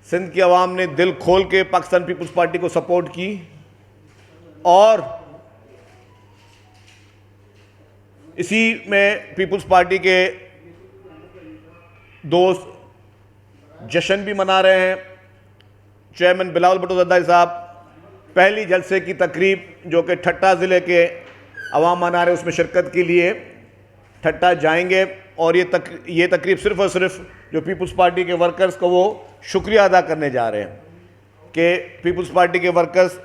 सिंध की आवाम ने दिल खोल के पाकिस्तान पीपल्स पार्टी को सपोर्ट की और इसी में पीपल्स पार्टी के दोस्त जश्न भी मना रहे हैं। चेयरमैन बिलावल भुट्टो ज़रदारी साहब पहली जलसे की तकरीब जो कि ठट्टा ज़िले के अवाम मना रहे उसमें शिरकत के लिए ठट्टा जाएंगे और ये तकरीब सिर्फ़ और सिर्फ जो पीपल्स पार्टी के वर्कर्स को वो शुक्रिया अदा करने जा रहे हैं कि पीपल्स पार्टी के वर्कर्स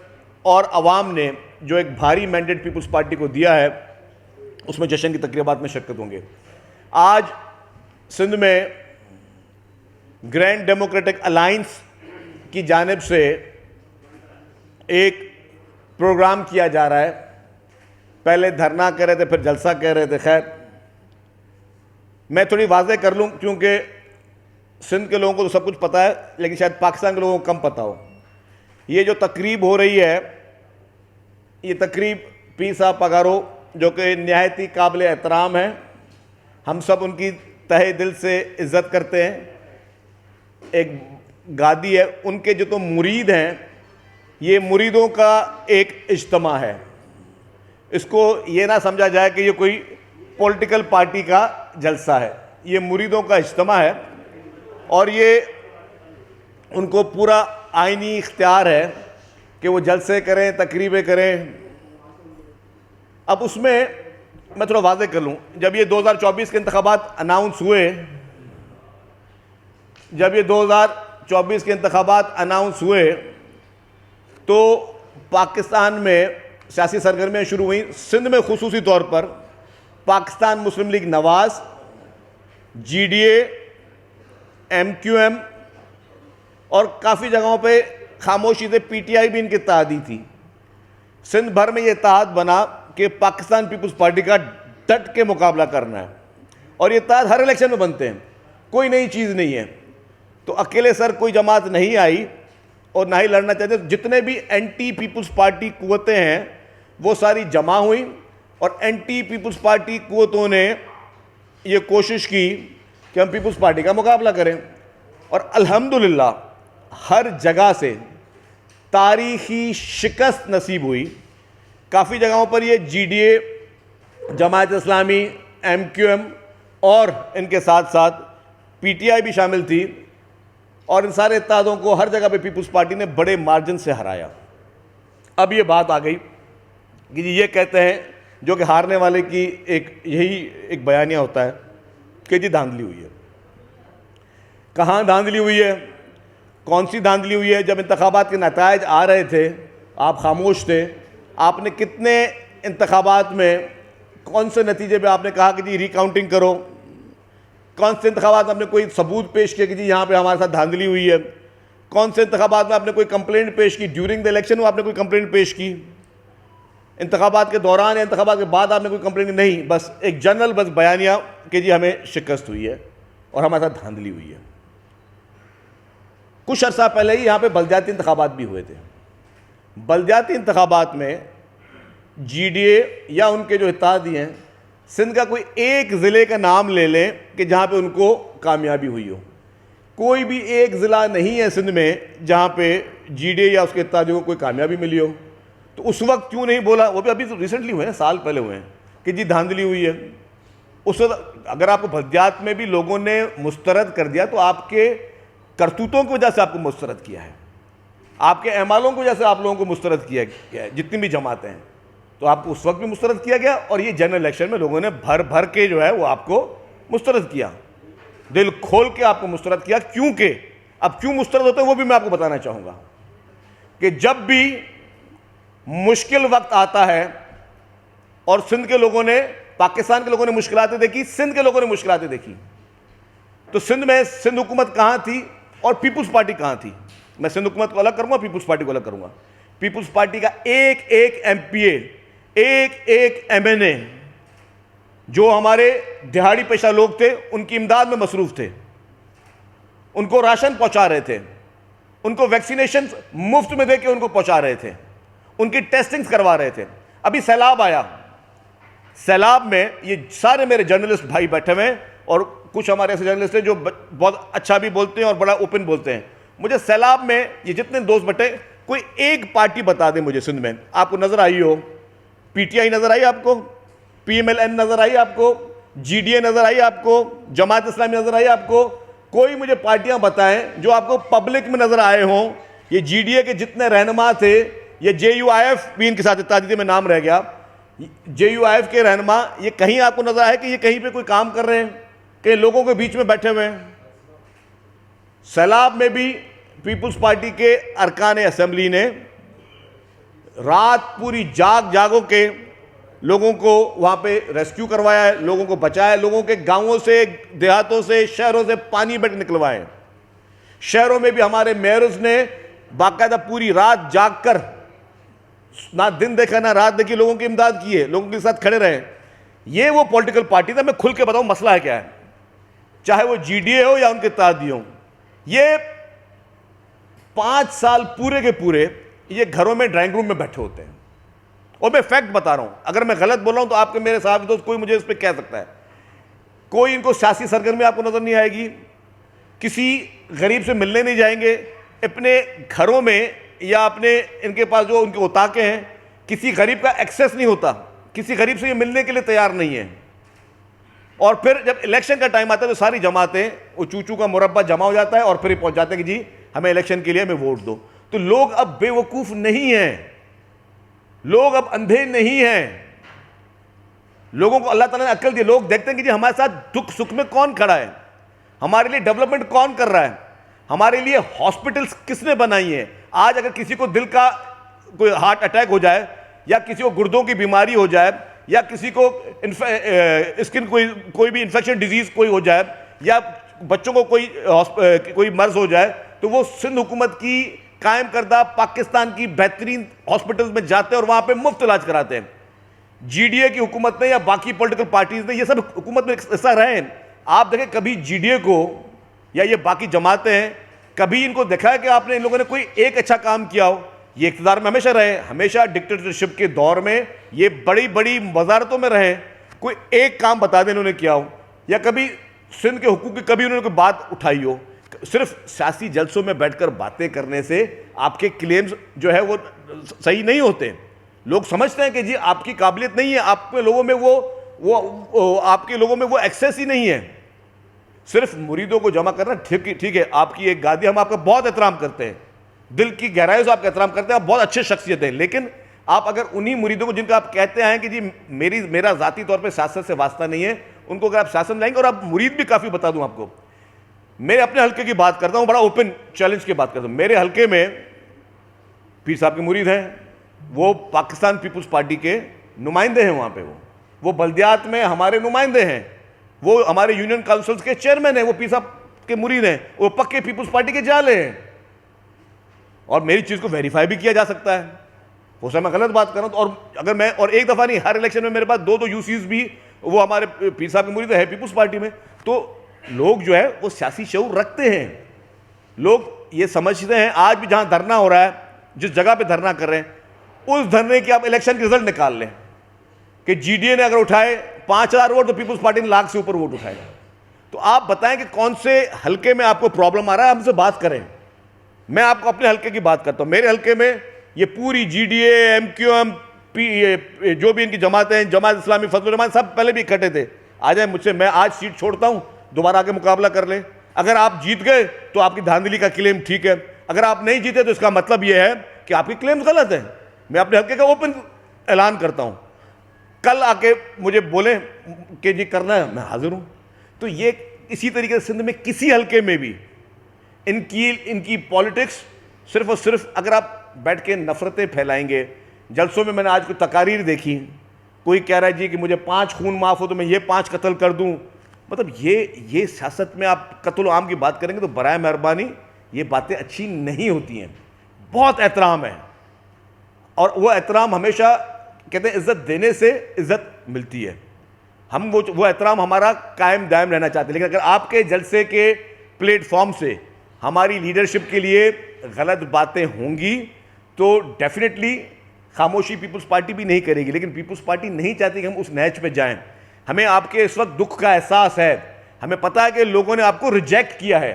और अवाम ने जो एक भारी मैंडेट पीपल्स पार्टी को दिया है उसमें जश्न की तकरीबात में शिरकत होंगे। आज सिंध में ग्रैंड डेमोक्रेटिक अलायंस की जानिब से एक प्रोग्राम किया जा रहा है। पहले धरना कह रहे थे, फिर जलसा कह रहे थे। खैर, मैं थोड़ी वाज़ेह कर लूँ क्योंकि सिंध के लोगों को तो सब कुछ पता है, लेकिन शायद पाकिस्तान के लोगों को कम पता हो। ये जो तकरीब हो रही है, ये तकरीब पीर साहब पगारो जो कि नहायत ही काबिल एहतराम है, हम सब उनकी तहे दिल से इज़्ज़त करते हैं। एक गादी है, उनके जो तो मुरीद हैं, ये मुरीदों का एक इज्तिमा है। इसको ये ना समझा जाए कि ये कोई पॉलिटिकल पार्टी का जलसा है, ये मुरीदों का इज्तिमा है और ये उनको पूरा आईनी इख्तियार है कि वो जलसे करें, तकरीबें करें। अब उसमें मैं थोड़ा वाज़ेह कर लूँ, जब ये 2024 के इंतखाबात अनाउंस हुए, तो पाकिस्तान में सियासी सरगर्मियाँ शुरू हुई। सिंध में खुसूसी तौर पर पाकिस्तान मुस्लिम लीग नवाज़, GDA, MQM और काफ़ी जगहों पे खामोशी से PTI भी इनकी इत्तेहादी थी। सिंध भर में ये इत्तेहाद बना कि पाकिस्तान पीपल्स पार्टी का डट के मुकाबला करना है और ये इत्तेहाद हर इलेक्शन में बनते हैं, कोई नई चीज़ नहीं है। तो अकेले सर कोई जमात नहीं आई और ना ही लड़ना चाहते। जितने भी एंटी पीपल्स पार्टी कुव्वतें हैं वो सारी जमा हुई और एंटी पीपल्स पार्टी कुव्वतों ने ये कोशिश की कि हम पीपल्स पार्टी का मुकाबला करें और अल्हम्दुलिल्लाह हर जगह से तारीख़ी शिकस्त नसीब हुई। काफ़ी जगहों पर ये GDA, जमात इस्लामी, MQM और इनके साथ साथ PTI भी शामिल थी और इन सारे इत्तेहादों को हर जगह पे पीपल्स पार्टी ने बड़े मार्जिन से हराया। अब ये बात आ गई कि जी ये कहते हैं, जो कि हारने वाले की यही एक बयानिया होता है कि जी धांधली हुई है। कहाँ धांधली हुई है, कौन सी धांधली हुई है? जब इंतखाबात के नतायज आ रहे थे आप खामोश थे। आपने कितने इंतखाबात में कौन से नतीजे पे आपने कहा कि जी रिकाउंटिंग करो? कौन से इंतखाबात में आपने कोई सबूत पेश किया कि जी यहाँ पे हमारे साथ धांधली हुई है? कौन से इंतखाबात में आपने कोई कंप्लेंट पेश की? ड्यूरिंग द इलेक्शन में आपने कोई कंप्लेंट पेश की? इंतखाबात के दौरान या इंतखाबात के बाद आपने कोई कंप्लेंट? नहीं, बस एक जनरल बस बयानिया कि जी हमें शिकस्त हुई है और हमारे साथ धांधली हुई है। कुछ अर्सा पहले ही यहाँ पे बलदियाती इंतखाबात भी हुए थे। बलदियाती इंतखाबात में GDA या उनके जो इत्तेहादी हैं, सिंध का कोई एक ज़िले का नाम ले लें कि जहाँ पे उनको कामयाबी हुई हो। कोई भी एक ज़िला नहीं है सिंध में जहाँ पे GDA या उसके इत्तेहादियों को कोई कामयाबी मिली हो। तो उस वक्त क्यों नहीं बोला? वो भी अभी तो रिसेंटली हुए हैं, साल पहले हुए हैं कि जी धांधली हुई है। उस वक्त अगर आपको बलदियात में भी लोगों ने मुस्तरद कर दिया तो आपके करतूतों की वजह से आपको मुस्तरद किया है, आपके अमालों की वजह से आप लोगों को मुस्तरद किया गया है। जितनी भी जमातें हैं तो आपको उस वक्त भी मुस्तरद किया गया और ये जनरल इलेक्शन में लोगों ने भर भर के जो है वो आपको मुस्तरद किया, दिल खोल के आपको मुस्तरद किया। क्योंकि अब क्यों मुस्तरद होते हैं वो भी मैं आपको बताना चाहूँगा कि जब भी मुश्किल वक्त आता है और सिंध के लोगों ने, पाकिस्तान के लोगों ने मुश्किलातें देखी, सिंध के लोगों ने मुश्किलातें देखी, तो सिंध में सिंध हुकूमत कहाँ थी और पीपल्स पार्टी कहाँ थी? मैं सिंध हुकूमत को अलग करूँगा, पीपल्स पार्टी को अलग करूँगा। पीपल्स पार्टी का एक एक MPA, एक एक MNA जो हमारे दिहाड़ी पेशा लोग थे उनकी इमदाद में मसरूफ़ थे, उनको राशन पहुँचा रहे थे, उनको वैक्सीनेशन मुफ्त में देके उनको पहुँचा रहे थे, उनकी टेस्टिंग्स करवा रहे थे। अभी सैलाब आया, सैलाब में ये सारे मेरे जर्नलिस्ट भाई बैठे हुए हैं और कुछ हमारे ऐसे जर्नलिस्ट हैं जो बहुत अच्छा भी बोलते हैं और बड़ा ओपन बोलते हैं। मुझे सैलाब में ये जितने दोस्त बटे, कोई एक पार्टी बता दे मुझे सिंध में आपको नजर आई हो। पीटीआई नजर आई आपको, पीएमएलएन नजर आई आपको, जीडीए नजर आई आपको, जमात इस्लामी नजर आई आपको? कोई मुझे पार्टियां बताएं जो आपको पब्लिक में नजर आए हों। ये जीडीए के जितने रहनुमा थे, ये जेयूआईएफ भी इनके साथ इत्यादि में नाम रह गया, जेयूआईएफ के रहनुमा, ये कहीं आपको नजर आए कि ये कहीं पे कोई काम कर रहे हैं, कहीं लोगों के बीच में बैठे हुए हैं? सैलाब में भी पीपुल्स पार्टी के अरकान असेंबली ने रात पूरी जागो के लोगों को वहां पे रेस्क्यू करवाया है, लोगों को बचाया, लोगों के गांवों से, देहातों से, शहरों से पानी बेट निकलवाए। शहरों में भी हमारे मेयर्स ने बाकायदा पूरी रात जागकर, ना दिन देखा ना रात देखी, लोगों की इमदाद की है, लोगों के साथ खड़े रहे। ये वो पॉलिटिकल पार्टी था। मैं खुल के बताऊं मसला है क्या है, चाहे वो जीडीए हो या उनके इत्तेहादी हो। ये 5 साल पूरे के पूरे ये घरों में, ड्राइंग रूम में बैठे होते हैं। और मैं फैक्ट बता रहा हूं, अगर मैं गलत बोल रहा हूं तो आपके मेरे साहब दोस्त कोई मुझे इस पर कह सकता है। कोई इनको सियासी सरगर्मी आपको नजर नहीं आएगी, किसी गरीब से मिलने नहीं जाएंगे, अपने घरों में या अपने इनके पास जो उनके उताके हैं, किसी गरीब का एक्सेस नहीं होता, किसी गरीब से ये मिलने के लिए तैयार नहीं है। और फिर जब इलेक्शन का टाइम आता है तो सारी जमातें, वो चूचू का मुरब्बा जमा हो जाता है और फिर पहुंच जाते हैं कि जी हमें इलेक्शन के लिए हमें वोट दो। तो लोग अब बेवकूफ नहीं हैं, लोग अब अंधे नहीं हैं। लोगों को अल्लाह ताला ने अक्ल दी। लोग देखते हैं कि जी हमारे साथ दुख सुख में कौन खड़ा है, हमारे लिए डेवलपमेंट कौन कर रहा है, हमारे लिए हॉस्पिटल्स किसने बनाई है। आज अगर किसी को दिल का कोई हार्ट अटैक हो जाए, या किसी को गुर्दों की बीमारी हो जाए, या किसी को स्किन कोई भी इंफेक्शन डिजीज कोई हो जाए, या बच्चों को कोई मर्ज हो जाए, तो वो सिंध हुकूमत की कायम करदा पाकिस्तान की बेहतरीन हॉस्पिटल्स में जाते हैं और वहां पे मुफ्त इलाज कराते हैं। जीडीए की हुकूमत ने या बाकी पॉलिटिकल पार्टीज ने, ये सब हुकूमत में हिस्सा रहे हैं। आप देखें कभी जीडीए को या ये बाकी जमातें हैं, कभी इनको देखा है कि आपने इन लोगों ने कोई एक अच्छा काम किया हो? ये इक़्तिदार में हमेशा रहे, हमेशा डिक्टेटरशिप के दौर में ये बड़ी बड़ी वजारतों में रहे, कोई एक काम बता दें इन्होंने किया हो, या कभी सिंध के हुकूक की कभी उन्होंने कोई बात उठाई हो? सिर्फ सियासी जलसों में बैठकर बातें करने से आपके क्लेम्स जो है वो सही नहीं होते। लोग समझते हैं कि जी आपकी काबिलियत नहीं है, आपके लोगों में वो आपके लोगों में वो एक्सेस ही नहीं है। सिर्फ मुरीदों को जमा करना ठीक है, आपकी एक गादी, हम आपका बहुत एहतराम करते हैं, दिल की गहराई से आपका एहतराम करते हैं, आप बहुत अच्छे शख्सियत हैं। लेकिन आप अगर उन्हीं मुरीदों को जिनका आप कहते हैं कि जी मेरा ज़ाती तौर पे सियासत से वास्ता नहीं है, उनको अगर आप सियासत में लाएंगे, और आप मुरीद भी काफ़ी बता दूं आपको, मेरे अपने हल्के की बात करता हूं, बड़ा ओपन चैलेंज की बात करता हूं। मेरे हल्के में पीर साहब के मुरीद हैं, वो पाकिस्तान पीपुल्स पार्टी के नुमाइंदे हैं वहाँ पे, वो बल्दियात में हमारे नुमाइंदे हैं, वो हमारे यूनियन काउंसिल्स के चेयरमैन हैं, वो पीर साहब के मुरीद हैं, वो पक्के पीपुल्स पार्टी के जाले हैं। और मेरी चीज़ को वेरीफाई भी किया जा सकता है, हो सकता है मैं गलत बात कर रहा हूँ। और अगर मैं, और एक दफ़ा नहीं, हर इलेक्शन में मेरे पास 2-2 यूसीज भी वो हमारे पीर साहब के मुरीद है पीपुल्स पार्टी में। तो लोग जो है वो सियासी शऊर रखते हैं, लोग ये समझते हैं। आज भी जहाँ धरना हो रहा है, जिस जगह पे धरना कर रहे हैं, उस धरने के आप इलेक्शन के रिजल्ट निकाल लें कि जीडीए ने अगर उठाए 5000 वोट तो पीपुल्स पार्टी ने लाख से ऊपर वोट उठाएगा। तो आप बताएं कि कौन से हल्के में आपको प्रॉब्लम आ रहा है, हमसे बात करें। मैं आपको अपने हल्के की बात करता हूं। मेरे हल्के में ये पूरी जीडीए, एमक्यूएम, जो भी इनकी जमातें हैं, जमात इस्लामी, फजलुर रहमान, सब पहले भी इकट्ठे थे। आ जाए मुझसे, मैं आज सीट छोड़ता हूं, दोबारा आके मुकाबला कर लें। अगर आप जीत गए तो आपकी धांधली का क्लेम ठीक है, अगर आप नहीं जीते तो इसका मतलब यह है कि आपकी क्लेम्स गलत है। मैं अपने हल्के का ओपन ऐलान करता हूं, कल आके मुझे बोले कि जी करना है, मैं हाजिर हूं। तो ये इसी तरीके से सिंध में किसी हल्के में भी इनकी पॉलिटिक्स सिर्फ और सिर्फ, अगर आप बैठ के नफरतें फैलाएंगे। जलसों में मैंने आज कोई तकारीर देखी, कोई कह रहा है जी कि मुझे 5 खून माफ़ हो तो मैं ये 5 कत्ल कर दूं। मतलब ये सियासत में आप कत्ल आम की बात करेंगे तो बराए मेहरबानी ये बातें अच्छी नहीं होती हैं। बहुत एहतराम है, और वो एहतराम हमेशा कहते हैं इज्जत देने से इज्जत मिलती है। हम वो एहतराम हमारा कायम दायम रहना चाहते हैं। लेकिन अगर आपके जलसे के प्लेटफॉर्म से हमारी लीडरशिप के लिए गलत बातें होंगी तो डेफिनेटली खामोशी पीपुल्स पार्टी भी नहीं करेगी। लेकिन पीपुल्स पार्टी नहीं चाहती कि हम उस नहज पे जाएं। हमें आपके इस वक्त दुख का एहसास है, हमें पता है कि लोगों ने आपको रिजेक्ट किया है,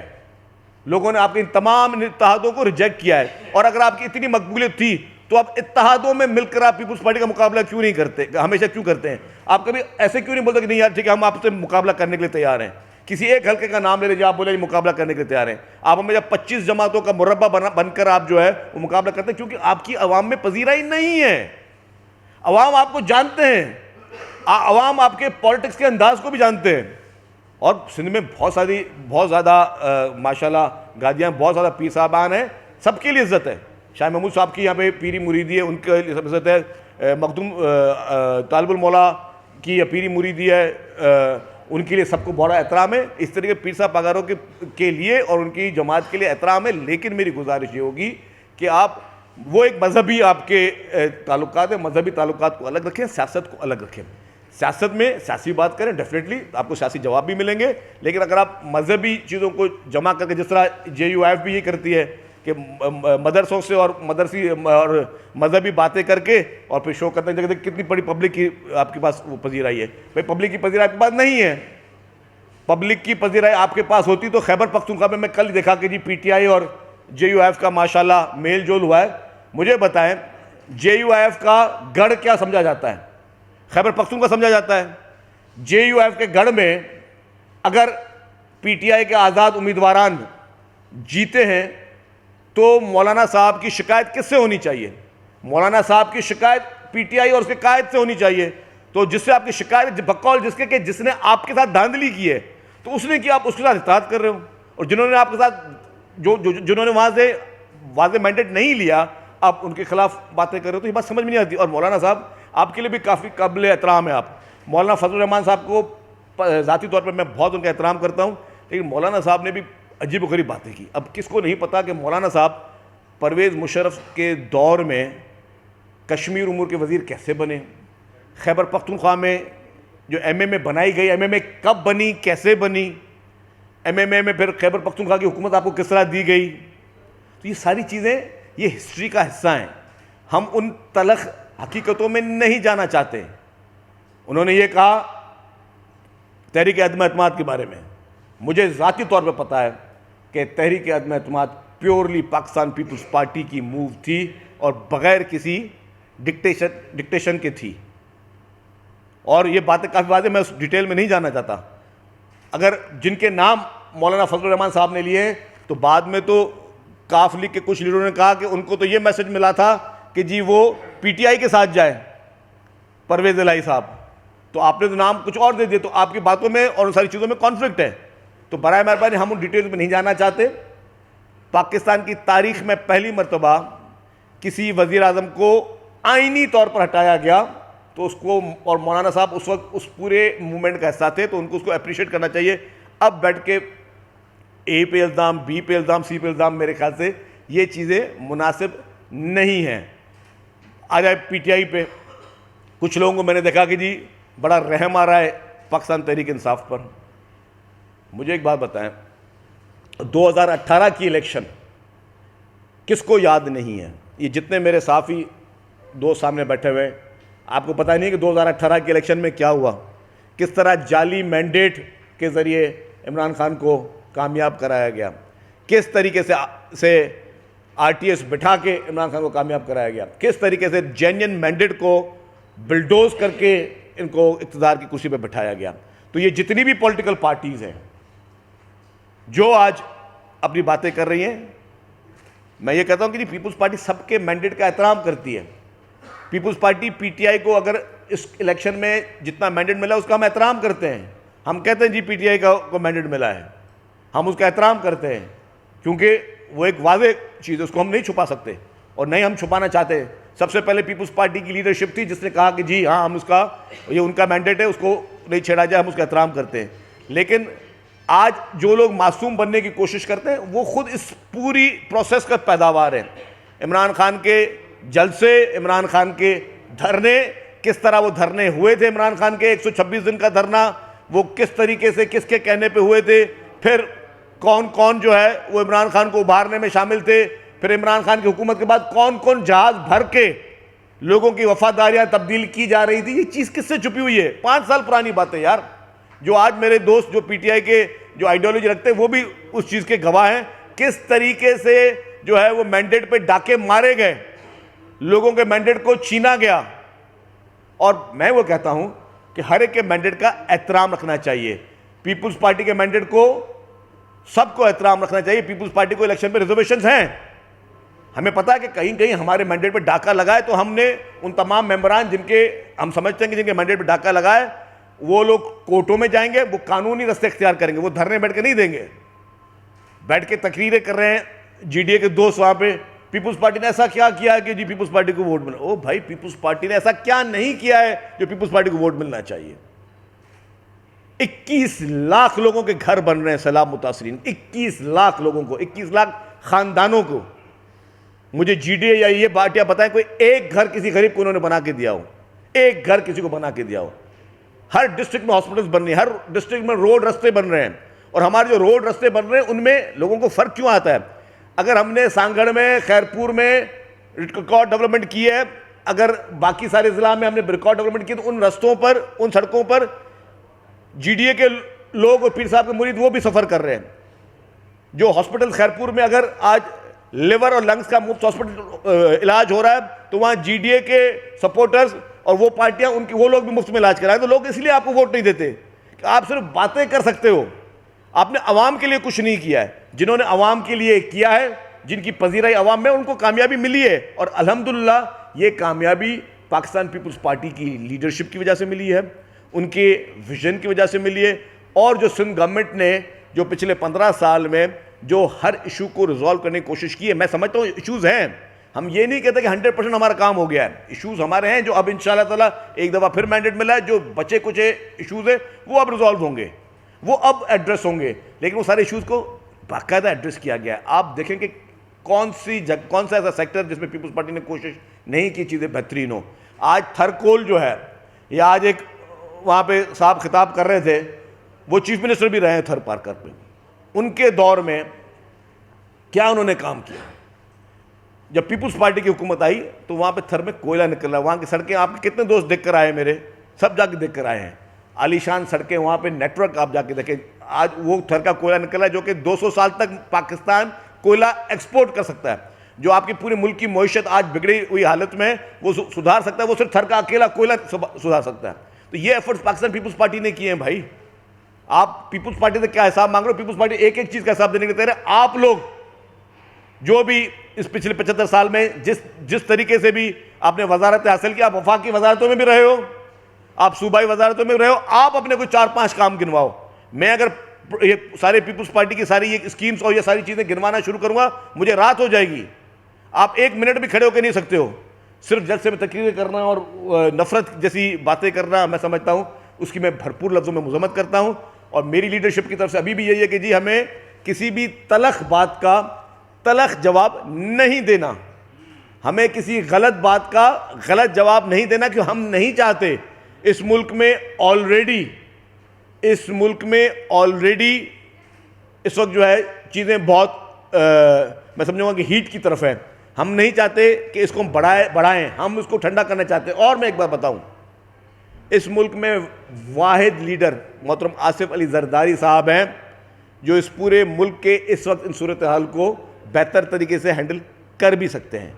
लोगों ने आपके इन तमाम इत्तेहादों को रिजेक्ट किया है। और अगर आपकी इतनी मकबूलियत थी तो आप इत्तेहादों में मिलकर आप पीपुल्स पार्टी का मुकाबला क्यों नहीं करते, हमेशा क्यों करते हैं? आप कभी ऐसे क्यों नहीं बोलते कि नहीं यार ठीक है हम आपसे मुकाबला करने के लिए तैयार हैं? किसी एक हल्के का नाम ले लीजिए, आप बोले मुकाबला करने के लिए तैयार हैं। आप हमें जब 25 जमातों का मुरब्बा बनकर आप जो है वो मुकाबला करते हैं, क्योंकि आपकी आवाम में पजीराई नहीं है। अवाम आपको जानते हैं, अवाम आपके पॉलिटिक्स के अंदाज को भी जानते हैं। और सिंध में बहुत ज़्यादा माशाल्लाह गादियाँ, बहुत ज़्यादा पीर साहबान हैं, सबके लिए इज़्ज़त है। शाह महमूद साहब की यहाँ पे पीरी मुरीदी है, उनके लिए सब इज़्ज़त है। मखदूम तालिबुल मौला की पीरी मुरीदी है, उनके लिए सबको बड़ा एहतराम है। इस तरीके पीर साहब पगारों के लिए और उनकी जमात के लिए एहतराम है। लेकिन मेरी गुजारिश ये होगी कि आप वो एक मजहबी आपके ताल्लुकात है, मजहबी ताल्लुकात को अलग रखें, सियासत को अलग रखें। सियासत में सियासी बात करें, डेफिनेटली आपको सियासी जवाब भी मिलेंगे। लेकिन अगर आप मजहबी चीज़ों को जमा करके, जिस तरह JUIF भी ये करती है कि मदरसों से और मदरसी और मजहबी बातें करके और फिर शो करते हैं, कितनी बड़ी पब्लिक की आपके पास वो पजीराई है। भाई पब्लिक की पजीराई आपके पास नहीं है। पब्लिक की पजीराई आपके पास होती तो खैबर पख्तूनख्वा में मैं कल देखा कि जी PTI और JUIF का माशाल्लाह मेल जोल हुआ है। मुझे बताएं JUIF का गढ़ क्या समझा जाता है, खैबर पख्तूनख्वा समझा जाता है। JUIF के गढ़ में अगर PTI के आज़ाद उम्मीदवारान जीते हैं तो मौलाना साहब की शिकायत किससे होनी चाहिए? मौलाना साहब की शिकायत PTI और उसके कायद से होनी चाहिए। तो जिससे आपकी शिकायत बकौल जिसके कि जिसने आपके साथ धांधली की है तो उसने किया, आप उसके साथ इत्तेहाद कर रहे हो। और जिन्होंने आपके साथ जिन्होंने वहाँ से वाज़े मैंडेट नहीं लिया, आप उनके खिलाफ बातें कर रहे हो, तो ये बात समझ में नहीं आती। और मौलाना साहब आपके लिए भी काफ़ी काबिल एहतराम है। आप मौलाना फजल रहमान साहब को ज़ाती तौर पर मैं बहुत उनका एहतराम करता हूँ, लेकिन मौलाना साहब ने भी अजीब गरीब बातें की। अब किसको नहीं पता कि मौलाना साहब परवेज़ मुशर्रफ के दौर में कश्मीर उमूर के वज़ीर कैसे बने, खैबर पख्तूनख्वा में जो MMA बनाई गई, MMA कब बनी, कैसे बनी, MMA में फिर खैबर पख्तूनख्वा की हुकूमत आपको किस तरह दी गई। तो ये सारी चीज़ें ये हिस्ट्री का हिस्सा हैं। हम उन तलख हकीकतों में नहीं जाना चाहते। उन्होंने ये कहा तहरीक अदम एतमाद के बारे में, मुझे ज़ाती तौर पर पता है कि तहरीक अदम एतमाद प्योरली पाकिस्तान पीपल्स पार्टी की मूव थी और बग़ैर किसी डिक्टेशन के थी। और ये बातें काफ़ी वाज़ेह, मैं उस डिटेल में नहीं जाना चाहता। अगर जिनके नाम मौलाना फजल रहमान साहब ने लिए तो बाद में तो काफ लीग के कुछ लीडरों ने कहा कि उनको तो ये मैसेज मिला था कि जी वो PTI के साथ जाए, परवेज़ इलाही साहब, तो आपने तो नाम कुछ और दे दिए। तो आपकी बातों में और उन सारी चीज़ों में कॉन्फ्लिक्ट है। तो बराए मेहरबानी हम उन डिटेल्स में नहीं जाना चाहते। पाकिस्तान की तारीख में पहली मरतबा किसी वज़ीर आज़म को आइनी तौर पर हटाया गया तो उसको, और मौलाना साहब उस वक्त उस पूरे मूवमेंट का हिस्सा थे, तो उनको उसको अप्रिशिएट करना चाहिए। अब बैठ के A पे इल्ज़ाम, B पे इल्ज़ाम, C पे इल्ज़ाम, मेरे ख्याल से ये चीज़ें मुनासिब नहीं हैं। आ जाए PTI पे, कुछ लोगों को मैंने देखा कि जी बड़ा रहम आ रहा है पाकिस्तान तहरीक इंसाफ पर। मुझे एक बात बताएं, 2018 की इलेक्शन किसको याद नहीं है? ये जितने मेरे साफ़ी दोस्त सामने बैठे हुए हैं, आपको पता नहीं है कि 2018 के इलेक्शन में क्या हुआ, किस तरह जाली मैंडेट के ज़रिए इमरान खान को कामयाब कराया गया, किस तरीके से RTS बिठा के इमरान खान को कामयाब कराया गया, किस तरीके से जेन्युइन मैंडेट को बिल्डोज करके इनको इक़्तिदार की कुर्सी पर बिठाया गया। तो ये जितनी भी पॉलिटिकल पार्टीज़ हैं जो आज अपनी बातें कर रही हैं, मैं ये कहता हूँ कि जी पीपल्स पार्टी सबके मैंडेट का एहतराम करती है। पीपल्स पार्टी PTI को अगर इस इलेक्शन में जितना मैंडेट मिला उसका हम एहतराम करते हैं। हम कहते हैं जी PTI को मैंडेट मिला है, हम उसका एहतराम करते हैं, क्योंकि वो एक वाज़ेह चीज़ है, उसको हम नहीं छुपा सकते और नहीं हम छुपाना चाहते। सबसे पहले पीपल्स पार्टी की लीडरशिप थी जिसने कहा कि जी हाँ हम उसका, ये उनका मैंडेट है, उसको नहीं छेड़ा जाए, हम उसका एहतराम करते हैं। लेकिन आज जो लोग मासूम बनने की कोशिश करते हैं वो खुद इस पूरी प्रोसेस का पैदावार हैं। इमरान खान के जलसे, इमरान खान के धरने, किस तरह वो धरने हुए थे, इमरान खान के 126 दिन का धरना वो किस तरीके से किसके कहने पे हुए थे, फिर कौन कौन जो है वो इमरान खान को उभारने में शामिल थे, फिर इमरान खान की हुकूमत के बाद कौन कौन जहाज भर के लोगों की वफादारियां तब्दील की जा रही थी। ये चीज़ किससे छुपी हुई है? 5 साल पुरानी बात है यार। जो आज मेरे दोस्त जो PTI के जो आइडियोलॉजी रखते हैं वो भी उस चीज़ के गवाह हैं किस तरीके से जो है वो मैंडेट पे डाके मारे गए, लोगों के मैंडेट को छीना गया। और मैं वो कहता हूं कि हर एक के मैंडेट का एहतराम रखना चाहिए। पीपुल्स पार्टी के मैंडेट को सबको एहतराम रखना चाहिए। पीपुल्स पार्टी को इलेक्शन पे रिजर्वेशंस हैं, हमें पता है कि कहीं कहीं हमारे मैंडेट पे डाका लगा है, तो हमने उन तमाम मेंबरान जिनके हम समझते हैं कि जिनके मैंडेट पे डाका लगा है, वो लोग कोर्टों में जाएंगे, वो कानूनी रास्ते इख्तियार करेंगे, वो धरने बैठ के नहीं देंगे। बैठ के तकरीरें कर रहे हैं जीडीए के दोस्त वहां पे, पीपुल्स पार्टी ने ऐसा क्या किया कि जी पीपुल्स पार्टी को वोट मिला। ओ भाई, पीपुल्स पार्टी ने ऐसा क्या नहीं किया है जो पीपुल्स पार्टी को वोट मिलना चाहिए। 21 लाख लोगों के घर बन रहे हैं सैलाब मुतासरीन, 21 लाख लोगों को, 21 लाख खानदानों को। मुझे जीडीए या ये पार्टियां बताएं कोई एक घर किसी गरीब को उन्होंने बना के दिया हो, एक घर किसी को बना के दिया हो। हर डिस्ट्रिक्ट में हॉस्पिटल्स बन रही हैं, हर डिस्ट्रिक्ट में रोड रास्ते बन रहे हैं। और हमारे जो रोड रास्ते बन रहे हैं उनमें लोगों को फर्क क्यों आता है? अगर हमने सांगड़ में, खैरपुर में रिकॉर्ड डेवलपमेंट की है, अगर बाकी सारे जिला में हमने रिकॉर्ड डेवलपमेंट की, तो उन रास्तों पर, उन सड़कों पर जीडीए के लोग और पीर साहब के मुरीद वो भी सफर कर रहे हैं। जो हॉस्पिटल खैरपुर में अगर आज लिवर और लंग्स का मुफ्त हॉस्पिटल इलाज हो रहा है, तो वहां जीडीए के सपोर्टर्स और वो पार्टियां, उनकी वो लोग भी मुफ्त में इलाज कराएं। तो लोग इसलिए आपको वोट नहीं देते कि आप सिर्फ बातें कर सकते हो, आपने अवाम के लिए कुछ नहीं किया है। जिन्होंने अवाम के लिए किया है, जिनकी पजीराई अवाम में, उनको कामयाबी मिली है। और अल्हम्दुलिल्लाह ये कामयाबी पाकिस्तान पीपुल्स पार्टी की लीडरशिप की वजह से मिली है, उनके विजन की वजह से मिली है। और जो सिंध गवर्नमेंट ने जो पिछले 15 साल में जो हर इशू को रिजॉल्व करने की कोशिश की है, मैं समझता हूँ इशूज़ हैं, हम ये नहीं कहते कि 100% हमारा काम हो गया है। इश्यूज हमारे हैं जो अब इंशाल्लाह ताला एक दफ़ा फिर मैंडेट मिला है, जो बचे कुछ इश्यूज है वो अब रिजॉल्व होंगे, वो अब एड्रेस होंगे। लेकिन वो सारे इश्यूज को बाकायदा एड्रेस किया गया है। आप देखें कि कौन सा ऐसा सेक्टर जिसमें पीपुल्स पार्टी ने कोशिश नहीं की चीज़ें बेहतरीन हो। आज थरकोल जो है, या आज एक वहाँ पे साहब खिताब कर रहे थे, वो चीफ मिनिस्टर भी रहे हैं थर पार्कर पे, उनके दौर में क्या उन्होंने काम किया। जब पीपुल्स पार्टी की हुकूमत आई तो वहाँ पे थर में कोयला निकल रहा है, वहाँ की सड़कें आपके कितने दोस्त देख कर आए, मेरे सब जाके देख कर आए हैं, आलीशान सड़कें, वहाँ पे नेटवर्क आप जाके देखें। आज वो थर का कोयला निकल रहा है जो कि 200 साल तक पाकिस्तान कोयला एक्सपोर्ट कर सकता है। जो आपकी पूरे मुल्क की मईशत आज बिगड़ी हुई हालत में वो सुधार सकता है, वो सिर्फ थर का अकेला कोयला सुधार सकता है। तो ये एफर्ट्स पाकिस्तान पीपुल्स पार्टी ने किए हैं। भाई, आप पीपुल्स पार्टी से क्या हिसाब मांग रहे हो? पीपुल्स पार्टी एक एक चीज़ का हिसाब देने के तैयार है। आप लोग जो भी इस पिछले 75 साल में जिस तरीके से भी आपने वजारत हासिल की, आप वफाकी वजारतों में भी रहे हो, आप सूबाई वजारतों में रहे हो, आप अपने को 4-5 काम गिनवाओ। मैं अगर ये सारे पीपुल्स पार्टी की सारी ये स्कीम्स और ये सारी चीज़ें गिनवाना शुरू करूंगा, मुझे रात हो जाएगी। आप 1 मिनट भी खड़े होकर नहीं सकते हो। सिर्फ जलसे में तकरीरें करना और नफरत जैसी बातें करना, मैं समझता हूँ उसकी मैं भरपूर लफ्ज़ों में मुज़म्मत करता हूँ। और मेरी लीडरशिप की तरफ से अभी भी यही है कि जी हमें किसी भी तलख बात का तलख जवाब नहीं देना, हमें किसी गलत बात का गलत जवाब नहीं देना, क्योंकि हम नहीं चाहते इस मुल्क में ऑलरेडी इस वक्त जो है चीज़ें बहुत मैं समझूंगा कि हीट की तरफ है। हम नहीं चाहते कि इसको हम बढ़ाएं, हम इसको ठंडा करना चाहते हैं। और मैं एक बात बताऊं, इस मुल्क में वाहिद लीडर मोहतरम आसिफ अली जरदारी साहब हैं जो इस पूरे मुल्क के इस वक्त इन सूरत हाल को बेहतर तरीके से हैंडल कर भी सकते हैं।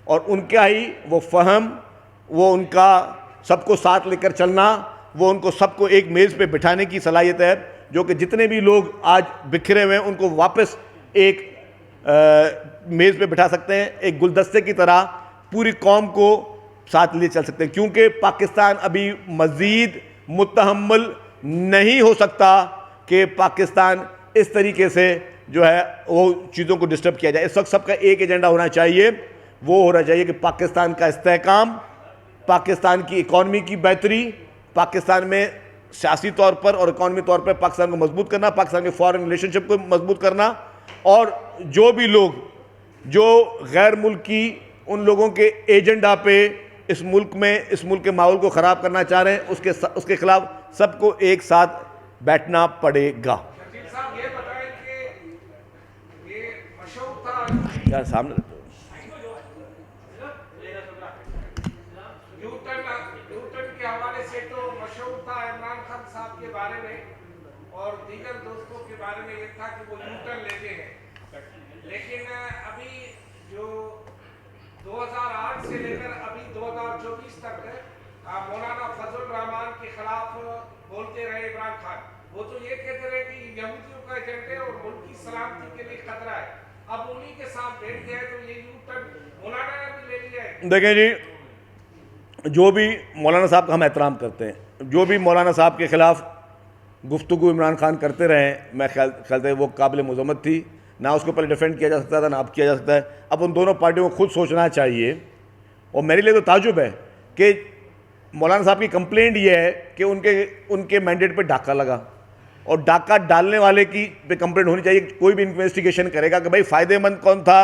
और उनका ही वो फहम, वो उनका सबको साथ लेकर चलना, वो उनको सबको एक मेज़ पे बिठाने की सलाहियत है, जो कि जितने भी लोग आज बिखरे हुए हैं उनको वापस एक मेज़ पे बिठा सकते हैं, एक गुलदस्ते की तरह पूरी कौम को साथ ले चल सकते हैं। क्योंकि पाकिस्तान अभी मज़ीद मुतहम्मिल नहीं हो सकता कि पाकिस्तान इस तरीके से जो है वो चीज़ों को डिस्टर्ब किया जाए। इस वक्त सबका एक एजेंडा होना चाहिए, वो होना चाहिए कि पाकिस्तान का इस्तेहकाम, पाकिस्तान की इकॉनमी की बेहतरी, पाकिस्तान में सियासी तौर पर और इकॉनमी तौर पर पाकिस्तान को मजबूत करना, पाकिस्तान के फॉरेन रिलेशनशिप को मजबूत करना। और जो भी लोग जो गैर मुल्की उन लोगों के एजेंडा पे इस मुल्क में, इस मुल्क के माहौल को ख़राब करना चाह रहे हैं, उसके खिलाफ सबको एक साथ बैठना पड़ेगा। यार सामने न्यूटन के हवाले से तो मशहूर था इमरान खान साहब के बारे में और दीगर दोस्तों के बारे में ये था कि वो न्यूटन लेते हैं। लेकिन अभी जो 2008 से लेकर अभी 2024 तक मौलाना फजल रहमान के खिलाफ बोलते रहे इमरान खान। वो तो ये कहते रहे कि यहूदियों का एजेंट है और मुल्क की सलामती के लिए खतरा है। अब उन्हीं के साथ बैठ गए तो ये यू टर्न मौलाना ने भी ले लिया है। देखें जी, जो भी मौलाना साहब का हम एहतराम करते हैं, जो भी मौलाना साहब के ख़िलाफ़ गुफ्तगू इमरान खान करते रहे, मैं ख्याल है वो काबिल मज़म्मत थी। ना उसको पहले डिफेंड किया जा सकता था, ना अब किया जा सकता है। अब उन दोनों पार्टियों को खुद सोचना चाहिए। और मेरे लिए तो ताजुब है कि मौलाना साहब की कंप्लेंट ये है कि उनके मैंडेट पे डाका लगा, और डाका डालने वाले की पे कंप्लेंट होनी चाहिए। कोई भी इन्वेस्टिगेशन करेगा कि भाई फ़ायदेमंद कौन था,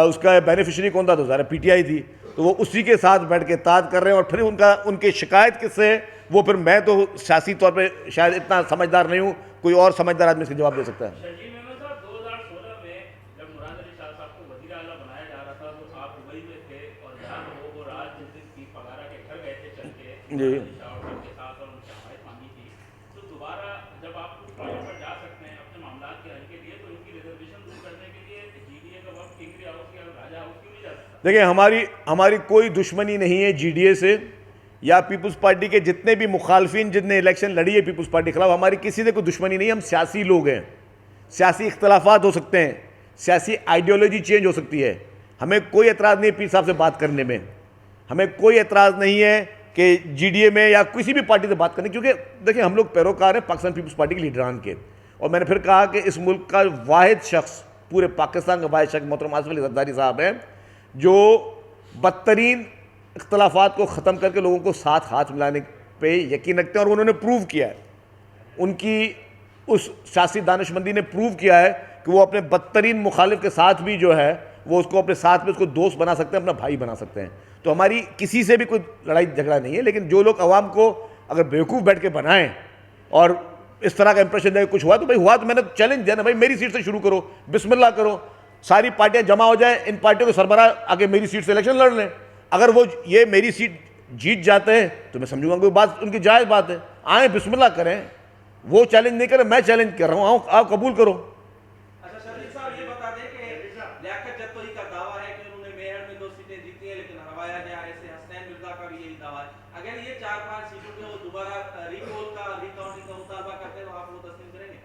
उसका बेनिफिशरी कौन था, तो ज़ाहिर पीटीआई थी। तो वो उसी के साथ बैठ के ताद कर रहे हैं, और फिर उनकी शिकायत किससे, वो फिर मैं तो सियासी तौर पे शायद इतना समझदार नहीं हूँ, कोई और समझदार आदमी इसका जवाब दे सकता है। 2016 में जब मुराद अली शाह साहब को वज़ीर आला बनाया जा रहा था, तो आप दुबई में थे और जहाँ वो रात जिस दिन की पगारा के घर गए थे चल के जी के साथ और उनसे हमायत मांगी थी, तो दोबारा जब आप कुछ पॉइंट पर जा सकते हैं अपने मामला के हल के लिए, तो इनकी रिजर्वेशन दूर करने के लिए जीडीए का वक्त किंगरी हाउस या राजा हाउस क्यों नहीं जा सकता? देखिए, हमारी कोई दुश्मनी नहीं है जीडीए से या पीपल्स पार्टी के जितने भी मुखालफिन जितने इलेक्शन लड़ी है पीपल्स पार्टी के खिलाफ, हमारी किसी से कोई दुश्मनी नहीं है। हम सियासी लोग हैं, सियासी इख्तलाफात हो सकते हैं, सियासी आइडियोलॉजी चेंज हो सकती है। हमें कोई एतराज़ नहीं है पीर साहब से बात करने में, हमें कोई एतराज़ नहीं है कि जीडीए में या किसी भी पार्टी से बात करने, क्योंकि देखिए हम लोग पैरोकार हैं पाकिस्तान पीपल्स पार्टी के लीडरान के। और मैंने फिर कहा कि इस मुल्क का वाहिद शख्स, पूरे पाकिस्तान का वाहिद शख्स मोहतरम आसिफ अली ज़रदारी साहब हैं, जो बदतरीन इख्तलाफात को ख़त्म करके लोगों को साथ हाथ मिलाने पे यकीन रखते हैं। और उन्होंने प्रूव किया है, उनकी उस सियासी दानिशमंदी ने प्रूव किया है कि वो अपने बदतरीन मुखालिफ के साथ भी जो है वो उसको अपने साथ में उसको दोस्त बना सकते हैं, अपना भाई बना सकते हैं। तो हमारी किसी से भी कोई लड़ाई झगड़ा नहीं है। लेकिन जो लोग अवाम को अगर बेवकूफ़ बैठ के बनाएं और इस तरह का इंप्रेशन दे कुछ हुआ तो भाई हुआ, तो मैंने चैलेंज दिया ना भाई, मेरी सीट से शुरू करो, बिस्मिल्लाह करो, सारी पार्टियां जमा हो जाए, इन पार्टियों के सरबराह आगे मेरी सीट से इलेक्शन लड़ लें। अगर वो ये मेरी सीट जीत जाते हैं तो मैं समझूंगा कोई बात उनकी जायज़ बात है, आए बिस्मिल्लाह करें। वो चैलेंज नहीं करें, मैं चैलेंज कर रहा हूँ, आप कबूल करो। अच्छा शरीफ साहब, ये बता दें कि लियाकत जत्तोई का दावा है कि उन्होंने मेहर में 2 सीटें जीती हैं, लेकिन हरवाया गया। ऐसे हसनैन मिर्जा का भी यही दावा है। अगर ये 4-5 सीटों पे वो दोबारा रिपोल का रिकाउंटिंग का मुतालबा करते हैं तो आप वो तस्लीम करेंगे?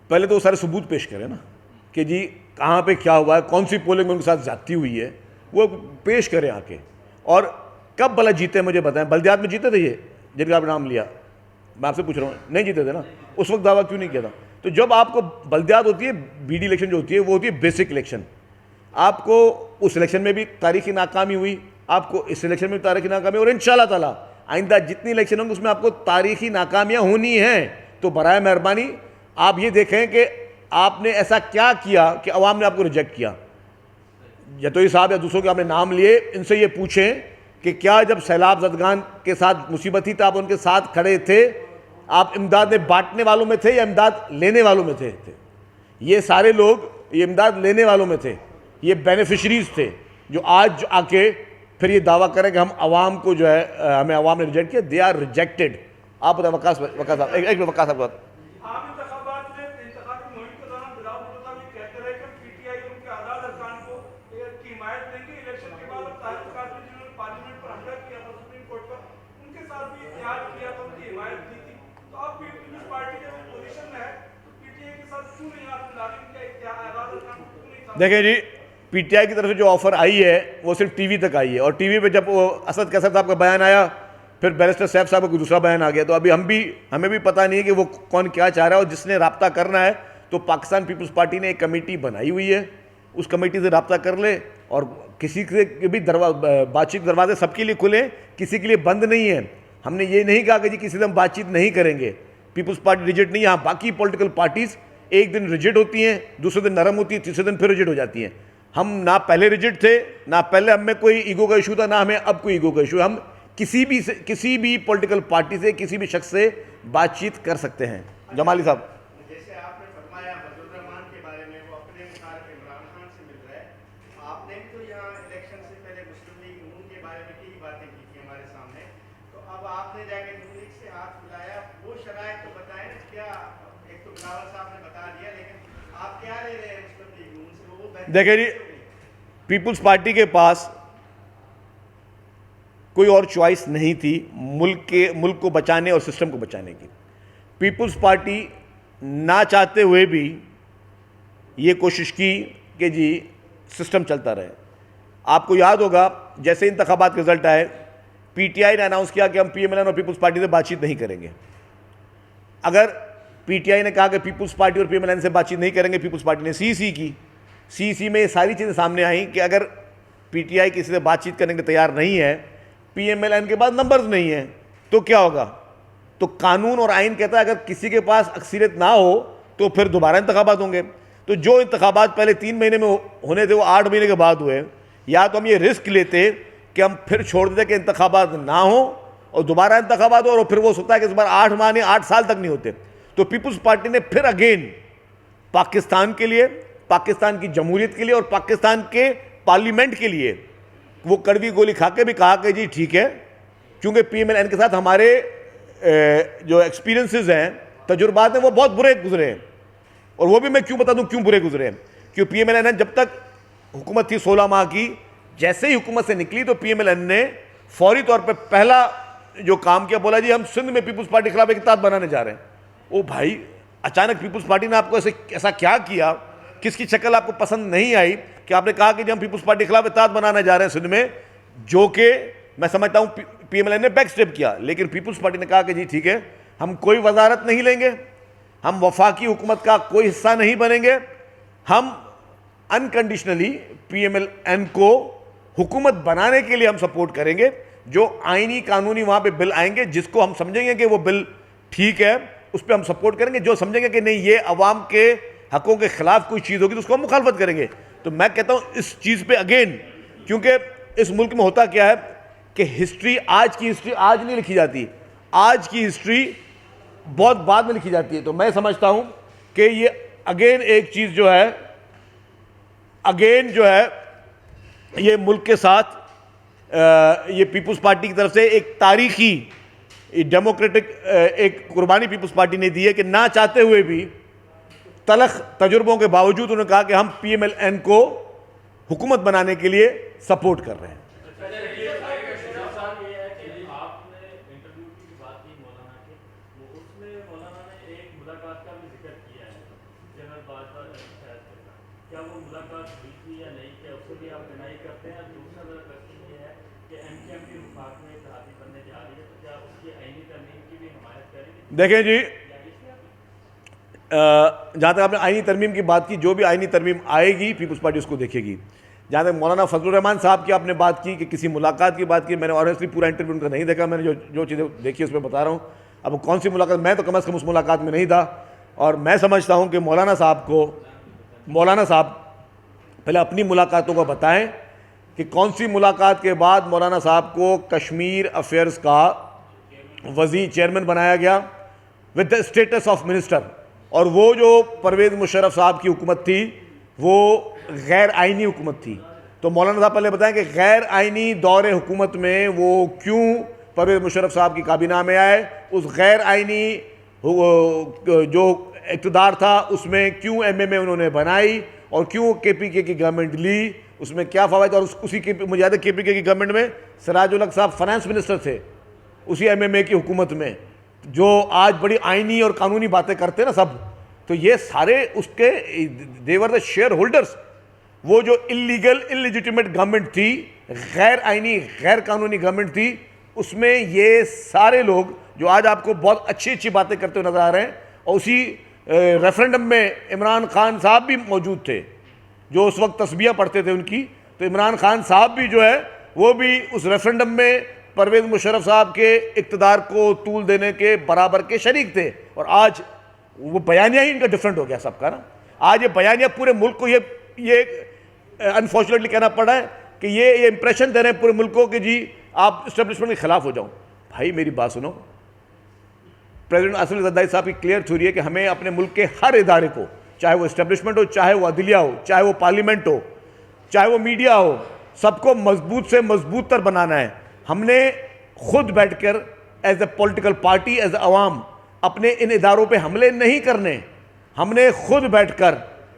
पहले तो वो सारे सबूत पेश करें ना कि जी कहाँ पे क्या हुआ है, कौन सी पोलिंग में उनके साथ ज्यादती हुई है, वो पेश करें आके। और कब भला जीते मुझे बताएं। बल्दियात में जीते थे ये जिनका आपने नाम लिया, मैं आपसे पूछ रहा हूँ, नहीं जीते थे ना, उस वक्त दावा क्यों नहीं किया था? तो जब आपको बल्दियात होती है, बीडी इलेक्शन जो होती है वो होती है बेसिक इलेक्शन। आपको उस इलेक्शन में भी तारीखी नाकामी हुई, आपको इस इलेक्शन में भी तारीखी नाकामी, और इंशाल्लाह ताला आइंदा जितनी इलेक्शन होंगे उसमें आपको तारीखी नाकामियाँ होनी हैं। तो बराए मेहरबानी आप ये देखें कि आपने ऐसा क्या किया कि अवाम ने आपको रिजेक्ट किया। जतोई साहब या दूसरों के आपने नाम लिए, इनसे ये पूछें कि क्या जब सैलाब ज़दगान के साथ मुसीबत थी तो आप उनके साथ खड़े थे? आप इमदाद में बांटने वालों में थे या इमदाद लेने वालों में थे? ये सारे लोग ये इमदाद लेने वालों में थे, ये बेनिफिशरीज थे, जो आज आके फिर ये दावा करें कि हम आवाम को जो है हमें आवाम ने रिजेक्ट किया। They are rejected. आप बताएं वकास साहब, एक वकास साहब आप इंतखाबात में इंतखाबी मुहिम के दौरान बिलावल भुट्टो साहब ये कहते रहे कि पीटीआई उनके आज़ाद अरकान को की हिमायत देंगे। इलेक्शन के बाद अब ताहिर कादरी जिन्होंने पार्लियामेंट पर हमला किया था सुप्रीम कोर्ट पर, उनके साथ भी इत्तेहाद किया था, उनकी हिमायत की थी। तो अब पीपल्स पार्टी जब पोजीशन में है तो पीटीआई के साथ क्यों नहीं हाथ मिला रही? उनके आज़ाद अरकान को क्यों नहीं? देखें जी, पीटीआई की तरफ से जो ऑफर आई है वो सिर्फ टीवी तक आई है, और टीवी पे जब वो असद कैसर साहब का बयान आया, फिर बैरिस्टर सैफ साहब का कोई दूसरा बयान आ गया। तो अभी हमें भी पता नहीं है कि वो कौन क्या चाह रहा है। और जिसने रब्ता करना है तो पाकिस्तान पीपल्स पार्टी ने एक कमेटी बनाई हुई है, उस कमेटी से रब्ता कर ले, और किसी के भी बातचीत दरवाजे सबके लिए खुले, किसी के लिए बंद नहीं है। हमने ये नहीं कहा कि जी किसी से हम बातचीत नहीं करेंगे। पीपल्स पार्टी रिजिड नहीं है। हाँ, बाकी पॉलिटिकल पार्टीज एक दिन रिजिड होती हैं, दूसरे दिन नरम होती है, तीसरे दिन फिर रिजिड हो जाती हैं। हम ना पहले रिजिड थे, ना पहले हमें कोई ईगो का इशू था, ना हमें अब कोई ईगो का इशू। हम किसी भी पॉलिटिकल पार्टी से, किसी भी शख्स से बातचीत कर सकते हैं। जमाली साहब, जैसे आपने फरमाया फजल रहमान के बारे में, वो अपने मुखालिफ इमरान खान से मिल रहा है। आपने भी तो यहाँ इलेक्शन से पहले मुस्लिम लीग नून के बारे में यही बातें की थी हमारे सामने। तो अब आपने जाके नून लीग से हाथ मिलाया, वो शराइत तो बताएं क्या? एक तो बिलावल साहब ने बता दिया, लेकिन आप क्या ले रहे हैं मुस्लिम लीग नून से? वो बेहतर देखिए जी, पीपुल्स पार्टी के पास कोई और चॉइस नहीं थी मुल्क को बचाने और सिस्टम को बचाने की। पीपुल्स पार्टी ना चाहते हुए भी ये कोशिश की कि जी सिस्टम चलता रहे। आपको याद होगा जैसे इंतखाबात के रिजल्ट आए, पीटीआई ने अनाउंस किया कि हम पीएमएलएन और पीपुल्स पार्टी से बातचीत नहीं करेंगे। अगर पीटीआई ने कहा कि पीपुल्स पार्टी और पीएमएलएन से बातचीत नहीं करेंगे, पीपुल्स पार्टी ने सीसी की, सीसी में ये सारी चीज़ें सामने आई कि अगर पीटीआई किसी से बातचीत करने के लिए तैयार नहीं है, पीएमएलएन के पास नंबर्स नहीं है, तो क्या होगा? तो कानून और आइन कहता है अगर किसी के पास अक्सरियत ना हो तो फिर दोबारा इंतखाबात होंगे। तो जो इंतखाबात पहले 3 महीने में होने थे वो 8 महीने के बाद हुए। या तो हम ये रिस्क लेते कि हम फिर छोड़ देते कि इंतखाबात ना हो और दोबारा इंतखाबात हो, और फिर वो सोचता है कि इस बार 8 माह नहीं 8 साल तक नहीं होते। तो पीपुल्स पार्टी ने फिर अगेन पाकिस्तान के लिए, पाकिस्तान की जमहूरियत के लिए और पाकिस्तान के पार्लियामेंट के लिए वो कड़वी गोली खा के भी कहा कि जी ठीक है, क्योंकि पीएमएलएन के साथ हमारे जो एक्सपीरियंसेस हैं, तजुर्बात हैं, वो बहुत बुरे गुजरे हैं। और वो भी मैं क्यों बता दूं क्यों बुरे गुजरे हैं। क्योंकि पीएमएलएन जब तक हुकूमत थी 16 माह की, जैसे ही हुकूमत से निकली तो पीएमएलएन ने फौरी तौर पे पहला जो काम किया, बोला जी हम सिंध में पीपुल्स पार्टी के खिलाफ एक इत्तेहाद बनाने जा रहे हैं। ओ भाई, अचानक पीपुल्स पार्टी ने आपको ऐसा क्या किया, किसकी शक्ल आपको पसंद नहीं आई कि आपने कहा कि हम पीपुल्स पार्टी के खिलाफ इत्तेहाद बनाने जा रहे हैं सिंध में, जो कि मैं समझता हूं पीएमएलएन ने बैक स्टेप किया। लेकिन पीपुल्स पार्टी ने कहा कि जी ठीक है, हम कोई वजारत नहीं लेंगे, हम वफाकी हुकूमत का कोई हिस्सा नहीं बनेंगे, हम अनकंडीशनली पीएमएलएन को हुकूमत बनाने के लिए हम सपोर्ट करेंगे। जो आईनी कानूनी वहां पे बिल आएंगे, जिसको हम समझेंगे कि वो बिल ठीक है, उस पर हम सपोर्ट करेंगे। जो समझेंगे कि नहीं ये अवाम के हकों के खिलाफ कोई चीज़ होगी तो उसको हम मुखालफत करेंगे। तो मैं कहता हूं इस चीज़ पे अगेन, क्योंकि इस मुल्क में होता क्या है कि हिस्ट्री, आज की हिस्ट्री आज नहीं लिखी जाती, आज की हिस्ट्री बहुत बाद में लिखी जाती है। तो मैं समझता हूं कि ये अगेन एक चीज़ जो है, अगेन जो है ये मुल्क के साथ ये पीपुल्स पार्टी की तरफ से एक तारीखी डेमोक्रेटिक एक कुर्बानी पीपुल्स पार्टी ने दी है कि ना चाहते हुए भी तलख तजुर्बों के बावजूद उन्होंने कहा कि हम पीएमएलएन को हुकूमत बनाने के लिए सपोर्ट कर रहे हैं। आपने इंटरव्यू की बात की मौलाना के, उसमें मौलाना ने एक मुलाकात का भी जिक्र किया है जनरल बाजवा शायद के साथ। क्या वो मुलाकात हुई थी या नहीं, क्या उसको भी आप डिनाई करते हैं? दूसरा मेरा क्वेश्चन ये है कि एमकेएम की वफाक में इत्तेहादी बनने जा रही है, तो क्या उसकी आईनी तरमीम की भी हिमायत करेगी? देखें जी, जहाँ तक आपने आईनी तरमीम की बात की, जो भी आईनी तरमीम आएगी पीपुल्स पार्टी उसको देखेगी। जहाँ तक मौलाना फजलुर रहमान साहब की आपने बात की कि किसी मुलाकात की बात की, मैंने ऑनेस्टली पूरा इंटरव्यू उनका नहीं देखा, मैंने जो चीज़ें देखी उसमें बता रहा हूँ। अब कौन सी मुलाकात, मैं तो कम से कम उस मुलाकात में नहीं था। और मैं समझता हूँ कि मौलाना साहब पहले अपनी मुलाकातों को बताएं कि कौन सी मुलाकात के बाद मौलाना साहब को कश्मीर अफेयर्स का वज़ीर चेयरमैन बनाया गया with the status of minister. और वो जो परवेज़ मुशर्रफ साहब की हुकूमत थी वो गैर आइनी हुकूमत थी। तो मौलाना साहब पहले बताएं कि गैर आइनी दौरे हुकूमत में वो क्यों परवेज़ मुशर्रफ साहब की काबीना में आए, उस गैर आइनी जो इक़्तिदार था उसमें क्यों एमएमए उन्होंने बनाई और क्यों केपीके की गवर्नमेंट ली, उसमें क्या फ़वायद। और उसी के मुझे याद है केपीके की गवर्नमेंट में सिराजुल हक साहब फाइनेंस मिनिस्टर थे उसी एमएमए की हुकूमत में, जो आज बड़ी आइनी और कानूनी बातें करते हैं ना सब। तो ये सारे उसके देवर द शेयर होल्डर्स। वो जो इलीगल इलिजिटिमेट गवर्नमेंट थी, गैर आइनी गैर कानूनी गवर्नमेंट थी, उसमें ये सारे लोग जो आज आपको बहुत अच्छी अच्छी बातें करते हुए नजर आ रहे हैं, और उसी रेफरेंडम में इमरान खान साहब भी मौजूद थे जो उस वक्त तस्बीह पढ़ते थे उनकी। तो इमरान खान साहब भी जो है वो भी उस रेफरेंडम में परवेज़ मुशर्रफ साहब के इक़्तिदार को तूल देने के बराबर के शरीक थे। और आज वो बयानिया ही इनका डिफरेंट हो गया सबका ना। आज ये बयानिया पूरे मुल्क को ये अनफॉर्चुनेटली कहना पड़ा है कि ये इंप्रेशन दे रहे हैं पूरे मुल्क को कि जी आप इस्टेब्लिशमेंट के खिलाफ हो जाओ। भाई मेरी बात सुनो, प्रेसिडेंट आसिफ अली ज़रदारी साहब की क्लियर थ्योरी है कि हमें अपने मुल्क के हर इदारे को, चाहे वो इस्टेब्लिशमेंट हो, चाहे वो अदलिया हो, चाहे वो पार्लियामेंट हो, चाहे वो मीडिया हो, सबको मजबूत से मजबूत तर बनाना है। हमने खुद बैठकर as a political party, as a अवाम अपने इन इदारों पे हमले नहीं करने। हमने खुद बैठकर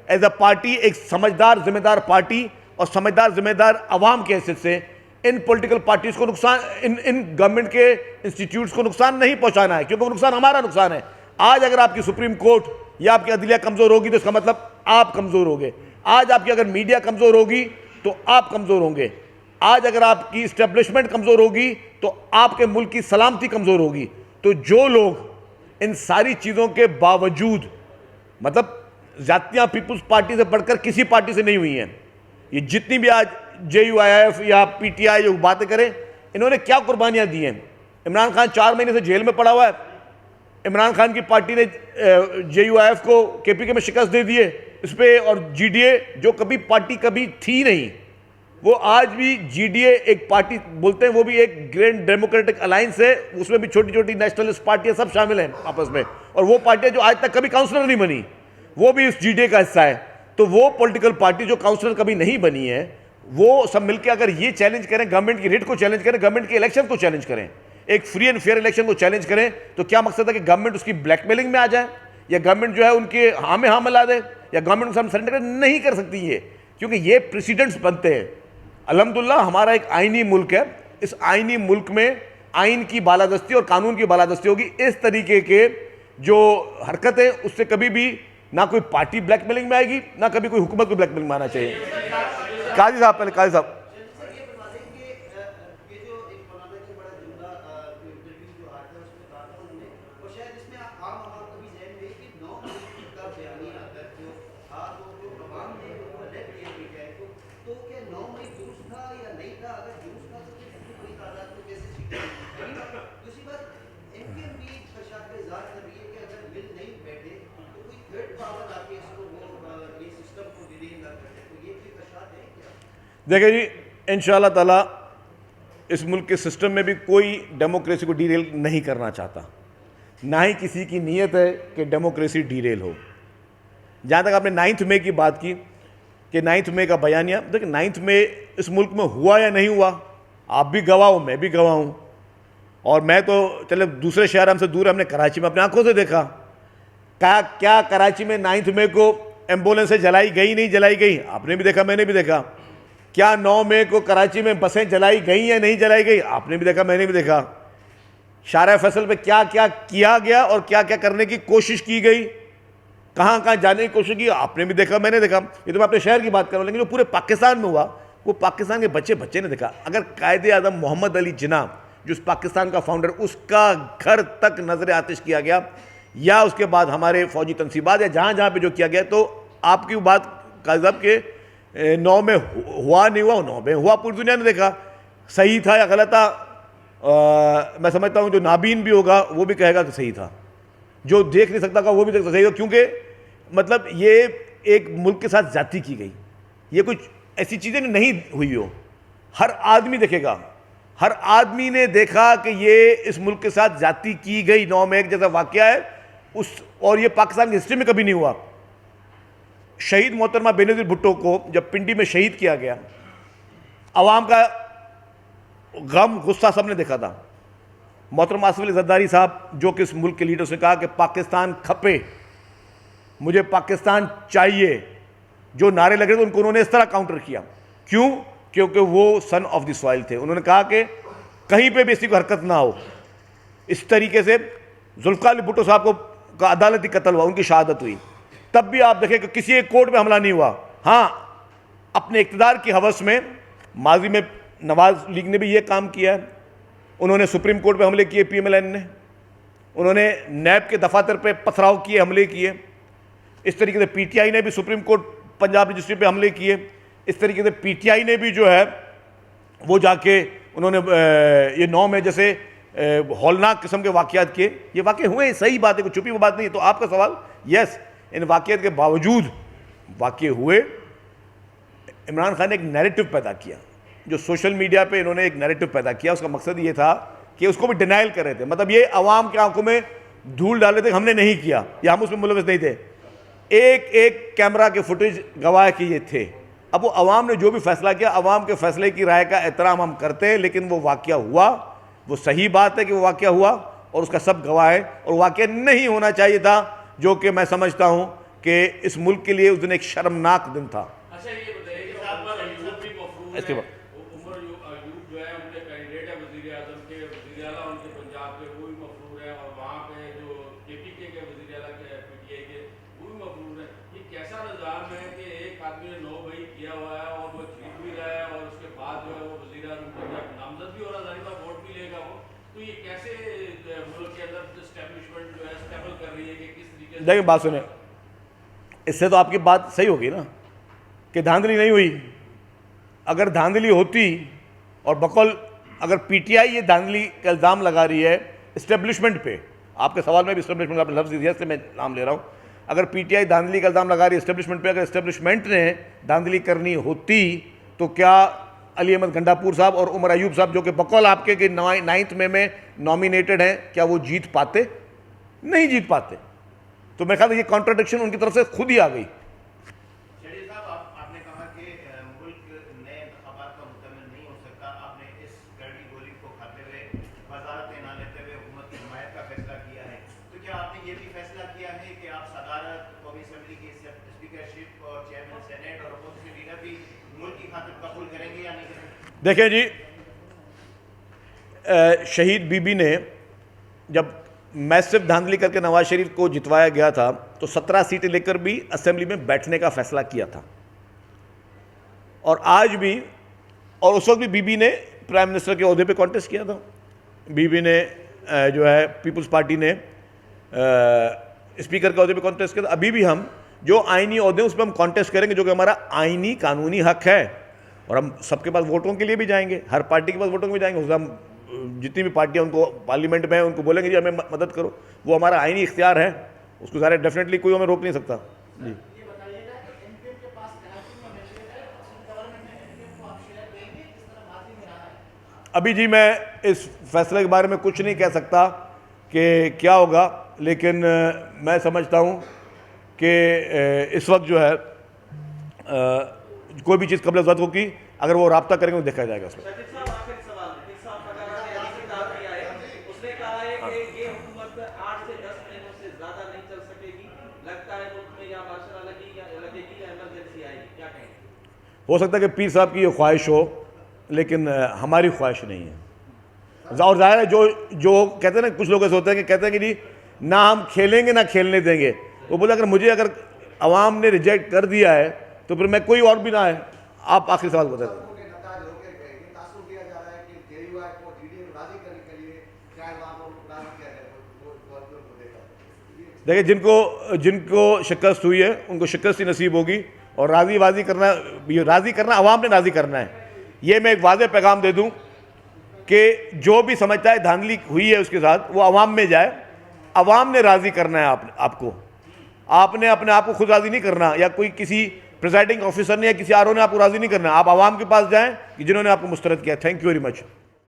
एज अ पार्टी, एक समझदार जिम्मेदार पार्टी और समझदार जिम्मेदार अवाम के हैसियत से इन पॉलिटिकल पार्टीज को नुकसान, इन गवर्नमेंट के इंस्टीट्यूट्स को नुकसान नहीं पहुंचाना है, क्योंकि वो नुकसान हमारा नुकसान है। आज अगर आपकी सुप्रीम कोर्ट या आपकी अदलिया कमजोर होगी तो इसका मतलब आप कमजोर होंगे। आज आपकी अगर मीडिया कमजोर होगी तो आप कमजोर होंगे। आज अगर आपकी इस्टेब्लिशमेंट कमजोर होगी तो आपके मुल्क की सलामती कमजोर होगी। तो जो लोग इन सारी चीजों के बावजूद, मतलब जातियां पीपुल्स पार्टी से बढ़कर किसी पार्टी से नहीं हुई हैं, ये जितनी भी आज JUIF या PTI जो बातें करें, इन्होंने क्या कुर्बानियां दी हैं। इमरान खान 4 महीने से जेल में पड़ा हुआ है। इमरान खान की पार्टी ने JUIF को KPK में शिकस्त दे दी है इस पे, और GDA जो कभी पार्टी कभी थी नहीं, वो आज भी GDA एक पार्टी बोलते हैं, वो भी एक ग्रैंड डेमोक्रेटिक अलायंस है, उसमें भी छोटी छोटी नेशनलिस्ट पार्टियां सब शामिल हैं आपस में, और वो पार्टियां जो आज तक कभी काउंसलर नहीं बनी वो भी इस GDA का हिस्सा है। तो वो पॉलिटिकल पार्टी जो काउंसलर कभी नहीं बनी है, वो सब मिलकर अगर ये चैलेंज करें, गवर्नमेंट की रेट को चैलेंज करें, गवर्नमेंट के इलेक्शन को चैलेंज करें, एक फ्री एंड फेयर इलेक्शन को चैलेंज करें, तो क्या मकसद है कि गवर्नमेंट उसकी ब्लैकमेलिंग में आ जाए, या गवर्नमेंट जो है उनके हाँ में हाँ मिला दे, या गवर्नमेंट उनसे सरेंडर नहीं कर सकती ये, क्योंकि ये प्रेसिडेंट्स बनते हैं। अल्हम्दुलिल्लाह हमारा एक आईनी मुल्क है, इस आईनी मुल्क में आइन की बालादस्ती और कानून की बालादस्ती होगी। इस तरीके के जो हरकतें, उससे कभी भी ना कोई पार्टी ब्लैकमेलिंग में आएगी, ना कभी कोई हुकूमत को ब्लैकमेलिंग में आना चाहिए। काजी साहब, पहले काजी साहब। देखिए जी, इंशाअल्लाह ताला इस मुल्क के सिस्टम में भी कोई डेमोक्रेसी को डीरेल नहीं करना चाहता, ना ही किसी की नीयत है कि डेमोक्रेसी डीरेल हो। जहाँ तक आपने 9 मई की बात की कि 9 मई का बयानिया, देखिए 9 मई इस मुल्क में हुआ या नहीं हुआ, आप भी गवाह हो, मैं भी गवाह हूँ, और मैं तो चले दूसरे शहर हमसे दूर, हमने कराची में अपनी आंखों से देखा। क्या कराची में 9 मई को एम्बुलेंसें जलाई गई नहीं जलाई गई, आपने भी देखा, मैंने भी देखा। क्या 9 मई को कराची में बसें जलाई गई या नहीं जलाई गई, आपने भी देखा, मैंने भी देखा। शारा फैसल पे क्या क्या किया गया और क्या क्या करने की कोशिश की गई, कहाँ कहाँ जाने की कोशिश की, आपने भी देखा, मैंने देखा। ये तो मैं अपने शहर की बात कर रहा हूँ, लेकिन जो पूरे पाकिस्तान में हुआ वो पाकिस्तान के बच्चे ने देखा। अगर कायदे आज़म मोहम्मद अली जिन्ना, जो इस पाकिस्तान का फाउंडर, उसका घर तक नजर आतिश किया गया, या उसके बाद हमारे फौजी तनसीबात, या जहाँ जहाँ पे जो किया गया, तो आपकी बात काजी साहब के 9 में हुआ नहीं हुआ, 9 में हुआ, पूरी दुनिया ने देखा। सही था या गलत था, मैं समझता हूँ जो नाबीन भी होगा वो भी कहेगा कि सही था, जो देख नहीं सकता वो भी देख सकता सही था, क्योंकि मतलब ये एक मुल्क के साथ जाती की गई, ये कुछ ऐसी चीज़ें नहीं हुई हो। हर आदमी देखेगा, हर आदमी ने देखा कि ये इस मुल्क के साथ जाती की गई। 9 मई जैसा वाक़या है उस, और ये पाकिस्तान की हिस्ट्री में कभी नहीं हुआ। शहीद मोहतरमा बेनज़ीर भुट्टो को जब पिंडी में शहीद किया गया, अवाम का गम गुस्सा सबने देखा था। मोहतरमा आसिफ अली ज़रदारी साहब, जो कि इस मुल्क के लीडर से कहा कि पाकिस्तान खपे, मुझे पाकिस्तान चाहिए, जो नारे लग रहे थे उनको उन्होंने इस तरह काउंटर किया। क्यों? क्योंकि वो सन ऑफ द सॉइल थे। उन्होंने कहा कि कहीं पे भी इसी को हरकत ना हो। इस तरीके से जुल्फ़िकार अली भुट्टो साहब को का अदालती कत्ल हुआ, उनकी शहादत हुई। तब भी आप देखें कि किसी एक कोर्ट में हमला नहीं हुआ। हाँ, अपने इक़्तिदार की हवस में माजी में नवाज लीग ने भी ये काम किया है। उन्होंने सुप्रीम कोर्ट पे हमले किए, PMLN ने, उन्होंने नैब के दफातर पे पथराव किए, हमले किए। इस तरीके से PTI ने भी सुप्रीम कोर्ट पंजाब रजिस्ट्री पे हमले किए। इस तरीके से PTI ने भी जो है वो जाके उन्होंने ये 9 मई जैसे हौलनाक किस्म के वाक़यात किए। ये वाक़े हुए, सही बात है, कोई छुपी हुई बात नहीं है। तो आपका सवाल, यस, इन वाक़यात के बावजूद वाक़े हुए। इमरान खान ने एक नैरेटिव पैदा किया, जो सोशल मीडिया पे इन्होंने एक नैरेटिव पैदा किया। उसका मकसद ये था कि उसको भी डिनाइल कर रहे थे, मतलब ये अवाम की आंखों में धूल डाल रहे थे, हमने नहीं किया या हम उसमें मुलविस नहीं थे। एक एक कैमरा के फुटेज गवाह कि ये थे। अब वो अवाम ने जो भी फैसला किया, अवाम के फैसले की राय का एहतराम हम करते हैं, लेकिन वो वाक़या हुआ, वो सही बात है कि वो वाक़या हुआ और उसका सब गवाह है। और वाक़या नहीं होना चाहिए था, जो कि मैं समझता हूँ कि इस मुल्क के लिए उस दिन एक शर्मनाक दिन था। अच्छा ये बताइए कि उमर अयूब भी मफरूर इसके है, बाद उमर अयूब जो है उनके कैंडिडेट है वज़ीर आज़म के, वज़ीर आला उनके पंजाब के, वो भी मफरूर है, और वहाँ पे जो KPK के वज़ीर आला के PTI के वो भी मफरूर है। ये कैसा निज़ाम है कि एक आदमी ने 9 मई किया हुआ है और वो जीत भी रहा है और उसके बाद जो है वो वज़ीर आज़म पंजाब नामजद भी हो रहा है, जाहिर बात वोट भी लेगा वो, तो ये कैसे मुल्क के अंदर एस्टेब्लिशमेंट जो है स्टेबल कर रही है कि किस तरीके से? देखिए बात सुने, इससे तो आपकी बात सही होगी ना कि धांधली नहीं हुई। अगर धांधली होती और बकौल अगर PTI ये धांधली का इल्ज़ाम लगा रही है इस्टेब्लिशमेंट पे, आपके सवाल में भी इस्टेब्लिशमेंट आपने लफ्ज़ दिया, इसलिए मैं नाम ले रहा हूँ। अगर PTI धांधली का इल्ज़ाम लगा रही है इस्टेब्लिशमेंट पे, अगर इस्टेब्लिशमेंट ने धांधली करनी होती तो क्या अली अहमद गंडापुर साहब और उमर अयूब साहब जो कि बकौल आपके कि 9 मई में नॉमिनेटेड हैं, क्या वो जीत पाते? नहीं जीत पाते। तो मेरे ख्याल ये कॉन्ट्राडिक्शन उनकी तरफ से खुद ही आ गई। शरीफ साहब, आपने कहा कि मुल्क नए इंतखाबात का मुतमिन नहीं हो सकता। आपने इस कड़वी गोली को खाते हुए वजारत ना लेते हुए हुकूमत की हिमायत का फैसला किया है, तो क्या आपने ये भी फैसला किया है कि आप सदारत, कौमी असम्बली की स्पीकरशिप और चेयरमैन सेनेट और अपोजिशन लीडर भी मुल्क की खातिर कबूल करेंगे या नहीं करेंगे? देखिए जी, शहीद बीबी ने जब मैसिव धांधली करके नवाज शरीफ को जितवाया गया था तो 17 सीटें लेकर भी असेंबली में बैठने का फैसला किया था, और आज भी, और उस वक्त भी बीबी ने प्राइम मिनिस्टर के ओहदे पे कॉन्टेस्ट किया था। बीबी ने जो है पीपल्स पार्टी ने स्पीकर के ओहदे पे कॉन्टेस्ट किया था। अभी भी हम जो आइनी ओहदे उस पर हम कॉन्टेस्ट करेंगे, जो कि हमारा आइनी कानूनी हक है, और हम सबके पास वोटों के लिए भी जाएंगे, हर पार्टी के पास वोटों के भी जाएंगे। हम जितनी भी पार्टियां उनको पार्लियामेंट में हैं उनको बोलेंगे जी हमें मदद करो, वो हमारा आईनी इख्तियार है, उसको सारे डेफिनेटली कोई हमें रोक नहीं सकता जी। अभी जी मैं इस फैसले के बारे में कुछ नहीं कह सकता कि क्या होगा, लेकिन मैं समझता हूँ कि इस वक्त जो है कोई भी चीज़ कबल ज़रूरत होगी, अगर वो रब्ता करेंगे तो देखा जाएगा उसमें। हो सकता है कि पीर साहब की ये ख्वाहिश हो, लेकिन हमारी ख्वाहिश नहीं है। और ज़ाहिर है जो कहते हैं ना, कुछ लोग ऐसे होते हैं कि कहते हैं कि जी ना हम खेलेंगे ना खेलने देंगे। वो बोले अगर अवाम ने रिजेक्ट कर दिया है तो फिर मैं कोई और भी ना है। आप आखिरी सवाल बताते हैं। देखिए, जिनको शिकस्त हुई है उनको शिकस्त ही नसीब होगी, और राज़ी करना अवाम ने राज़ी करना है। ये मैं एक वाज़ेह पैगाम दे दूं कि जो भी समझता है धांधली हुई है उसके साथ, वो अवाम में जाए। अवाम ने राज़ी करना है आपको, आपने अपने आप को खुद राज़ी नहीं करना, या कोई किसी प्रिजाइडिंग ऑफिसर ने या किसी RO ने आपको राज़ी नहीं करना। आप अवाम के पास जाएं कि जिन्होंने आपको मुस्तरद किया। Thank you very much.